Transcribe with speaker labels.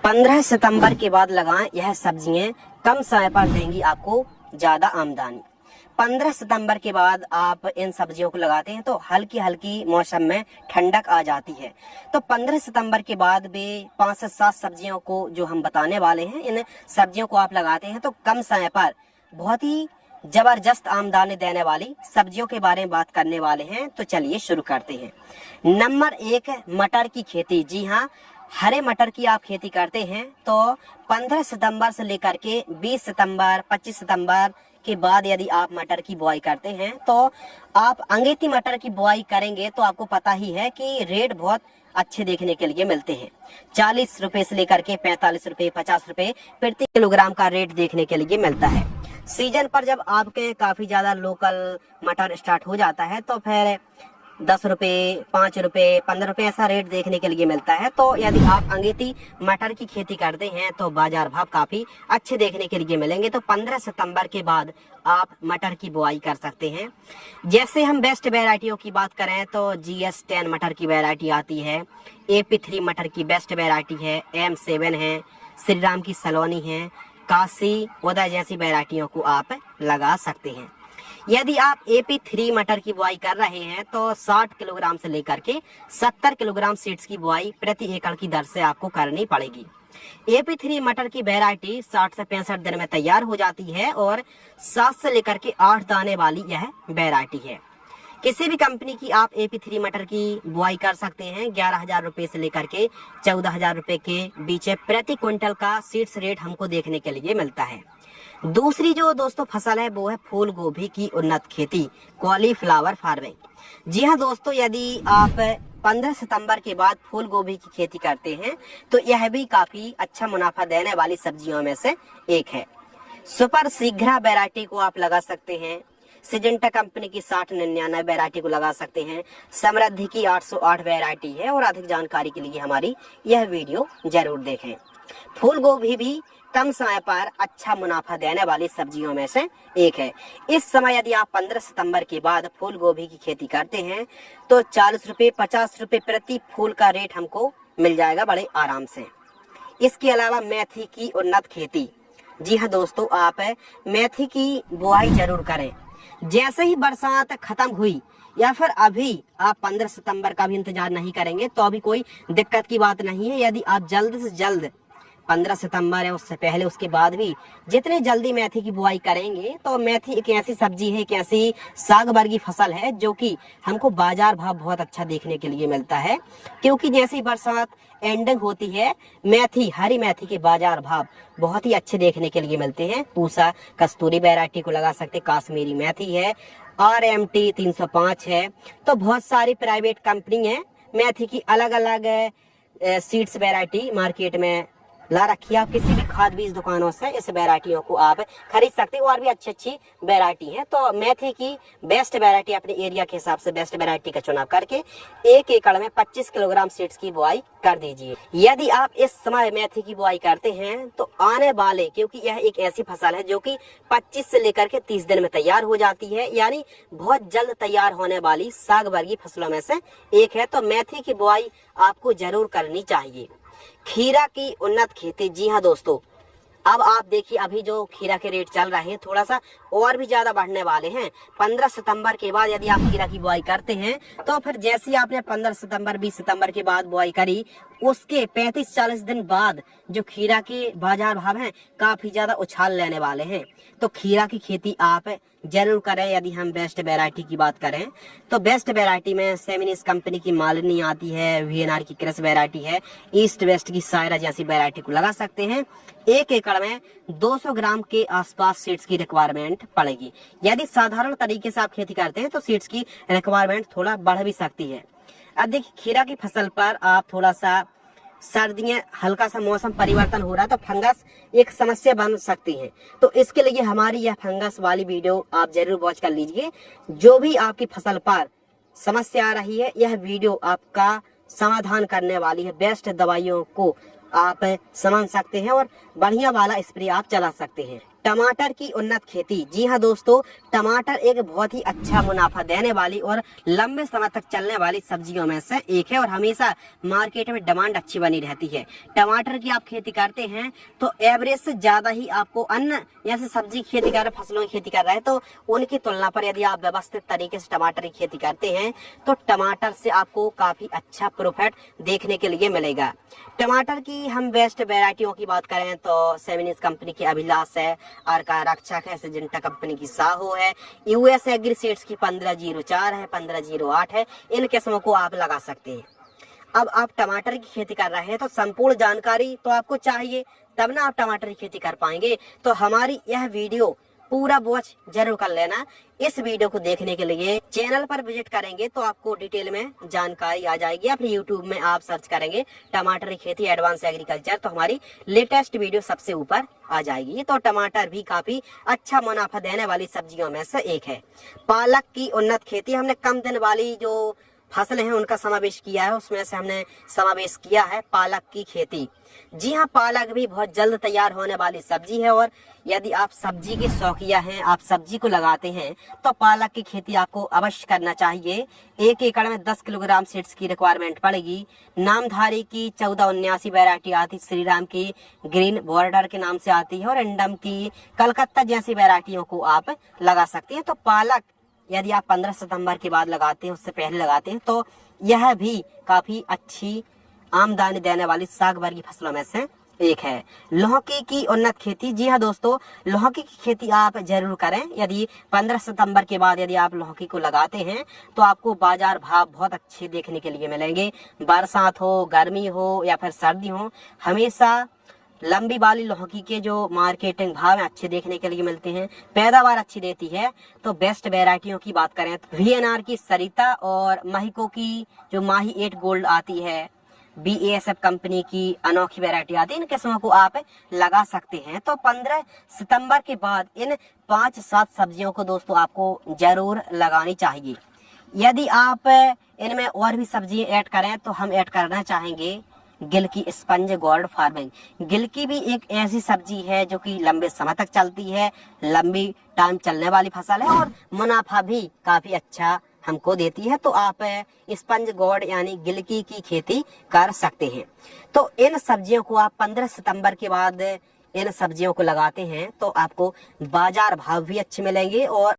Speaker 1: 15 सितंबर के बाद लगाएं, यह सब्जियां कम समय पर देंगी आपको ज्यादा आमदनी। 15 सितंबर के बाद आप इन सब्जियों को लगाते हैं तो हल्की हल्की मौसम में ठंडक आ जाती है। तो 15 सितंबर के बाद भी 5 से 7 सब्जियों को जो हम बताने वाले हैं, इन सब्जियों को आप लगाते हैं तो कम समय पर बहुत ही जबरदस्त आमदनी देने वाली सब्जियों के बारे में बात करने वाले हैं। तो चलिए शुरू करते हैं। नंबर 1, मटर की खेती। जी हाँ, हरे मटर की आप खेती करते हैं तो 15 सितंबर से लेकर के 20 सितंबर 25 सितंबर के बाद यदि आप मटर की बुआई करते हैं तो आप अंगेती मटर की बुआई करेंगे तो आपको पता ही है कि रेट बहुत अच्छे देखने के लिए मिलते हैं। 40 रुपए से लेकर के 45 रुपए 50 रुपए प्रति किलोग्राम का रेट देखने के लिए मिलता है। सीजन पर जब आपके काफी ज्यादा लोकल मटर स्टार्ट हो जाता है तो फिर 10 रुपए 5 रुपए 15 रुपए ऐसा रेट देखने के लिए मिलता है। तो यदि आप अंगेती मटर की खेती करते हैं तो बाजार भाव काफी अच्छे देखने के लिए मिलेंगे। तो 15 सितंबर के बाद आप मटर की बुआई कर सकते हैं। जैसे हम बेस्ट वैरायटियों की बात करें तो GS10 मटर की वैरायटी आती है, AP3 मटर की बेस्ट वैरायटी है, M7 है, श्री राम की सलोनी है, काशी उदय जैसी वैरायटियों को आप लगा सकते हैं। यदि आप AP3 मटर की बुआई कर रहे हैं तो 60 किलोग्राम से लेकर के 70 किलोग्राम सीड्स की बुआई प्रति एकड़ की दर से आपको करनी पड़ेगी। AP3 मटर की वैरायटी 60 से 65 दिन में तैयार हो जाती है और 7 से लेकर के 8 दाने वाली यह वैरायटी है। किसी भी कंपनी की आप AP3 मटर की बुआई कर सकते हैं। 11,000 रुपए से लेकर के 14,000 रुपए के बीच प्रति क्विंटल का सीड्स रेट हमको देखने के लिए मिलता है। दूसरी जो दोस्तों फसल है वो है फूल गोभी की उन्नत खेती, कॉलीफ्लावर फार्मिंग। जी हाँ दोस्तों, यदि आप 15 सितंबर के बाद फूल गोभी की खेती करते हैं तो यह भी काफी अच्छा मुनाफा देने वाली सब्जियों में से एक है। सुपर शीघ्र वैरायटी को आप लगा सकते हैं। सिजेंटा कंपनी की 6099 वैरायटी को लगा सकते हैं। समृद्धि की 808 वैरायटी है और अधिक जानकारी के लिए हमारी यह वीडियो जरूर देखें। फूल गोभी भी कम समय पर अच्छा मुनाफा देने वाली सब्जियों में से एक है। इस समय यदि आप 15 सितंबर के बाद फूल गोभी की खेती करते हैं तो 40 रुपए 50 रुपए प्रति फूल का रेट हमको मिल जाएगा बड़े आराम से। इसके अलावा मेथी की उन्नत खेती। जी हाँ दोस्तों, आप मेथी की बुआई जरूर करें। जैसे ही बरसात खत्म हुई या फिर अभी आप 15 सितंबर का भी इंतजार नहीं करेंगे तो अभी कोई दिक्कत की बात नहीं है। यदि आप जल्द से जल्द 15 सितंबर है उससे पहले उसके बाद भी जितने जल्दी मेथी की बुआई करेंगे तो मेथी एक ऐसी सब्जी है, एक ऐसी साग वर्गी फसल है जो कि हमको बाजार भाव बहुत अच्छा देखने के लिए मिलता है। क्योंकि जैसे ही बरसात एंडिंग होती है मेथी, हरी मेथी के बाजार भाव बहुत ही अच्छे देखने के लिए मिलते हैं। पूसा कस्तूरी वैरायटी को लगा सकते, काश्मीरी मेथी है, RMT 305 है। तो बहुत सारी प्राइवेट कंपनी है मेथी की अलग अलग सीड्स वैरायटी मार्केट में ला रखी है। आप किसी भी खाद बीज दुकानों से इस वैरायटियों को आप खरीद सकते हो और भी अच्छी अच्छी वैरायटी है। तो मेथी की बेस्ट वैरायटी अपने एरिया के हिसाब से बेस्ट वैरायटी का चुनाव करके 1 एकड़ में 25 किलोग्राम सीड्स की बुआई कर दीजिए। यदि आप इस समय मेथी की बुआई करते हैं तो आने वाले, क्योंकि यह एक ऐसी फसल है जो कि 25 से लेकर के 30 दिन में तैयार हो जाती है, यानी बहुत जल्द तैयार होने वाली साग वर्गीय फसलों में से एक है। तो मेथी की बुआई आपको जरूर करनी चाहिए। खीरा की उन्नत खेती। जी हाँ दोस्तों, अब आप देखिए अभी जो खीरा के रेट चल रहे हैं थोड़ा सा और भी ज्यादा बढ़ने वाले हैं। 15 सितंबर के बाद यदि आप खीरा की बुआई करते हैं तो फिर जैसे आपने 15 सितंबर 20 सितंबर के बाद बुआई करी उसके 35-40 दिन बाद जो खीरा के बाजार भाव हैं काफी ज्यादा उछाल लेने वाले हैं। तो खीरा की खेती आप जरूर करें। यदि हम बेस्ट वैरायटी की बात करें तो बेस्ट वैरायटी में सेमिनिस कंपनी की मालिनी आती है, VNR की क्रस वैरायटी है, ईस्ट वेस्ट की सायरा जैसी वैरायटी को लगा सकते हैं। 1 एकड़ में 200 ग्राम के आसपास सीड्स की रिक्वायरमेंट पड़ेगी। यदि साधारण तरीके से आप खेती करते हैं तो सीड्स की रिक्वायरमेंट थोड़ा बढ़ भी सकती है। अब देखिए खीरा की फसल पर आप थोड़ा सा सर्दियां, हल्का सा मौसम परिवर्तन हो रहा है तो फंगस एक समस्या बन सकती है। तो इसके लिए हमारी यह फंगस वाली वीडियो आप जरूर वॉच कर लीजिए। जो भी आपकी फसल पर समस्या आ रही है यह वीडियो आपका समाधान करने वाली है। बेस्ट दवाइयों को आप समझ सकते हैं और बढ़िया वाला स्प्रे आप चला सकते हैं। टमाटर की उन्नत खेती। जी हाँ दोस्तों, टमाटर एक बहुत ही अच्छा मुनाफा देने वाली और लंबे समय तक चलने वाली सब्जियों में से एक है और हमेशा मार्केट में डिमांड अच्छी बनी रहती है। टमाटर की आप खेती करते हैं तो एवरेज से ज्यादा ही आपको अन्य जैसे सब्जी खेती कर रहे, फसलों की खेती कर रहे हैं, तो उनकी तुलना पर यदि आप व्यवस्थित तरीके से टमाटर की खेती करते हैं तो टमाटर से आपको काफी अच्छा प्रॉफिट देखने के लिए मिलेगा। टमाटर की हम बेस्ट वेराइटियों की बात करें तो सेमिनिस कंपनी की अभिलाष है, अर्का रक्षक है, सिजेंटा कंपनी की साहो है, यूएस एग्री सीड्स की 1504 है, 1508 है। इन किस्मों को आप लगा सकते हैं। अब आप टमाटर की खेती कर रहे हैं तो संपूर्ण जानकारी तो आपको चाहिए, तब ना आप टमाटर की खेती कर पाएंगे। तो हमारी यह वीडियो पूरा वॉच जरूर कर लेना। इस वीडियो को देखने के लिए चैनल पर विजिट करेंगे तो आपको डिटेल में जानकारी आ जाएगी। अपने यूट्यूब में आप सर्च करेंगे टमाटर की खेती एडवांस एग्रीकल्चर, तो हमारी लेटेस्ट वीडियो सबसे ऊपर आ जाएगी। तो टमाटर भी काफी अच्छा मुनाफा देने वाली सब्जियों में से एक है। पालक की उन्नत खेती, हमने कम दिन वाली जो फसलें हैं उनका समावेश किया है, उसमें से हमने समावेश किया है पालक की खेती। जी हाँ, पालक भी बहुत जल्द तैयार होने वाली सब्जी है और यदि आप सब्जी के शौकिया हैं, आप सब्जी को लगाते हैं तो पालक की खेती आपको अवश्य करना चाहिए। 1 एकड़ में 10 किलोग्राम सीड्स की रिक्वायरमेंट पड़ेगी। नामधारी की 1479 वैरायटी आती, श्री राम की ग्रीन बॉर्डर के नाम से आती है और इंडम की कलकत्ता जैसी वैरायटियों को आप लगा सकते हैं। तो पालक यदि आप 15 सितंबर के बाद लगाते हैं, उससे पहले लगाते हैं, तो यह भी काफी अच्छी आमदनी देने वाली साग वर्गीय फसलों में से एक है। लौकी की उन्नत खेती, जी हाँ दोस्तों, लौकी की खेती आप जरूर करें। यदि 15 सितंबर के बाद यदि आप लौकी को लगाते हैं तो आपको बाजार भाव बहुत अच्छे देखने के लिए मिलेंगे। बरसात हो, गर्मी हो या फिर सर्दी हो, हमेशा लंबी वाली लौकी के जो मार्केटिंग भाव है अच्छे देखने के लिए मिलते हैं, पैदावार अच्छी देती है। तो बेस्ट वेराइटियों की बात करें तो VNR की सरिता और महिको की जो माही 8 गोल्ड आती है, BASF कंपनी की अनोखी वैरायटी आती है, इन किस्मों को आप लगा सकते हैं। तो 15 सितंबर के बाद इन 5-7 सब्जियों को दोस्तों आपको जरूर लगानी चाहिए। यदि आप इनमें और भी सब्जी ऐड करें तो हम ऐड करना चाहेंगे गिलकी स्पंज गोर्ड फार्मिंग। गिलकी भी एक ऐसी सब्जी है जो कि लंबे समय तक चलती है, लंबी टाइम चलने वाली फसल है और मुनाफा भी काफी अच्छा हमको देती है। तो आप स्पंज गोर्ड यानी गिलकी की खेती कर सकते हैं। तो इन सब्जियों को आप 15 सितंबर के बाद इन सब्जियों को लगाते हैं तो आपको बाजार भाव भी अच्छे मिलेंगे और